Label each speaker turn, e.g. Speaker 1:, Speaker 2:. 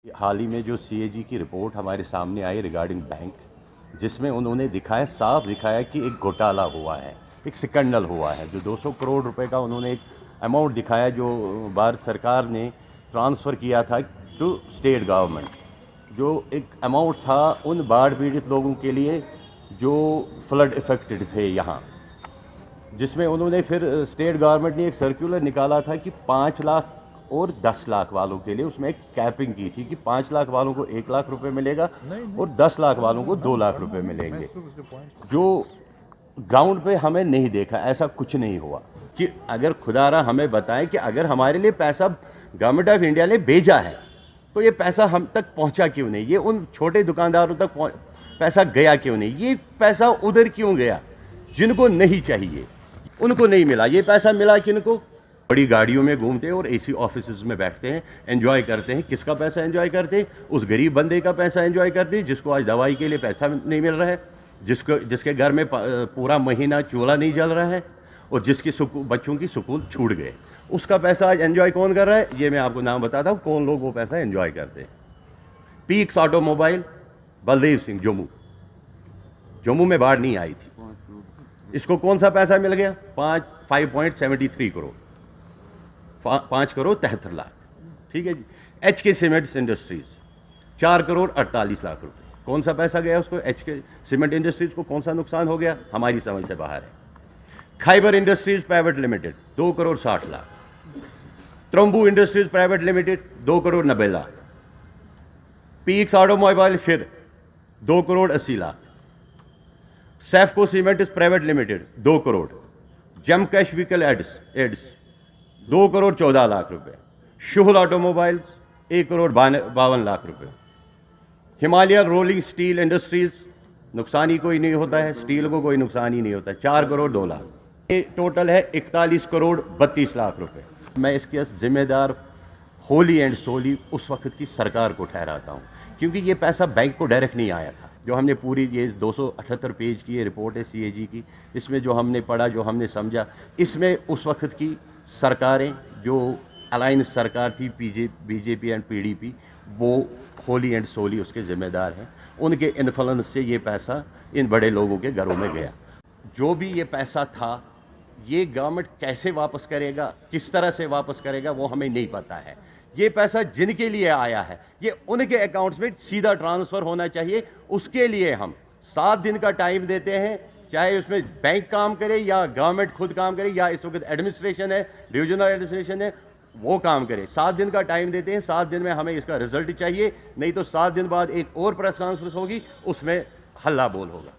Speaker 1: हाल ही में जो सीएजी की रिपोर्ट हमारे सामने आई रिगार्डिंग बैंक, जिसमें उन्होंने दिखाया, साफ दिखाया कि एक घोटाला हुआ है, एक स्कैंडल हुआ है। जो 200 करोड़ रुपए का उन्होंने एक अमाउंट दिखाया जो भारत सरकार ने ट्रांसफ़र किया था टू स्टेट गवर्नमेंट, जो एक अमाउंट था उन बाढ़ पीड़ित लोगों के लिए जो फ्लड इफेक्टेड थे यहाँ, जिसमें उन्होंने फिर स्टेट गवर्नमेंट ने एक सर्कुलर निकाला था कि 5 लाख और 10 लाख वालों के लिए उसमें एक कैपिंग की थी कि 5 लाख वालों को 1 लाख रुपए मिलेगा और 10 लाख वालों को 2 लाख रुपए मिलेंगे। जो ग्राउंड पे हमें नहीं देखा, ऐसा कुछ नहीं हुआ कि अगर खुदारा हमें बताएं कि अगर हमारे लिए पैसा गवर्नमेंट ऑफ इंडिया ने भेजा है तो ये पैसा हम तक पहुंचा क्यों नहीं, ये उन छोटे दुकानदारों तक पैसा गया क्यों नहीं, ये पैसा उधर क्यों गया जिनको नहीं चाहिए, उनको नहीं मिला। ये पैसा मिला किनको? बड़ी गाड़ियों में घूमते हैं और एसी ऑफिसेज में बैठते हैं, एंजॉय करते हैं। किसका पैसा एंजॉय करते हैं? उस गरीब बंदे का पैसा एंजॉय करते हैं जिसको आज दवाई के लिए पैसा नहीं मिल रहा है, जिसके घर में पूरा महीना चूल्हा नहीं जल रहा है और जिसकी बच्चों की स्कूल छूट गए। उसका पैसा आज एंजॉय कौन कर रहा है? ये मैं आपको नाम बताता हूँ कौन लोग वो पैसा एंजॉय करते हैं। पीक्स ऑटोमोबाइल, बलदेव सिंह, जम्मू में बाढ़ नहीं आई थी, इसको कौन सा पैसा मिल गया? 5.73 करोड़, 5 करोड़ 73 लाख, ठीक है जी। HK cements industries 4 crore 48 lakh रुपए, कौन सा पैसा गया उसको? HK सीमेंट इंडस्ट्रीज को कौन सा नुकसान हो गया? हमारी समझ से बाहर है। Khyber industries private limited 2 crore 60 lakh, त्रम्बू industries private limited 2 crore 90 lakh, Peaks automobile फिर 2 crore 80 lakh, Safco cement private limited 2 crore, जम कैश व्हीकल एड्स 2 करोड़ 14 लाख रुपए, शुहल ऑटोमोबाइल्स 1 करोड़ 52 लाख रुपए, हिमालय रोलिंग स्टील इंडस्ट्रीज, नुकसान ही कोई नहीं होता है, स्टील को कोई नुकसान ही नहीं होता, 4 करोड़ 2 लाख। ये टोटल है 41 करोड़ 32 लाख रुपए। मैं इसके जिम्मेदार होली एंड सोली उस वक्त की सरकार को ठहराता हूँ, क्योंकि ये पैसा बैंक को डायरेक्ट नहीं आया था। जो हमने पूरी ये 278 पेज की ये रिपोर्ट है सीएजी की, इसमें जो हमने पढ़ा, जो हमने समझा, इसमें उस वक्त की सरकारें, जो अलायंस सरकार थी बीजेपी एंड पीडीपी, वो होली एंड सोली उसके ज़िम्मेदार हैं। उनके इन्फ्लुएंस से ये पैसा इन बड़े लोगों के घरों में गया। जो भी ये पैसा था, ये गवर्नमेंट कैसे वापस करेगा, किस तरह से वापस करेगा, वो हमें नहीं पता है। ये पैसा जिनके लिए आया है, ये उनके अकाउंट्स में सीधा ट्रांसफ़र होना चाहिए। उसके लिए हम 7 दिन का टाइम देते हैं, चाहे उसमें बैंक काम करे या गवर्नमेंट खुद काम करे या इस वक्त एडमिनिस्ट्रेशन है, डिविजनल एडमिनिस्ट्रेशन है, वो काम करे। 7 दिन का टाइम देते हैं, 7 दिन में हमें इसका रिजल्ट चाहिए, नहीं तो 7 दिन बाद एक और प्रेस कॉन्फ्रेंस होगी, उसमें हल्ला बोल होगा।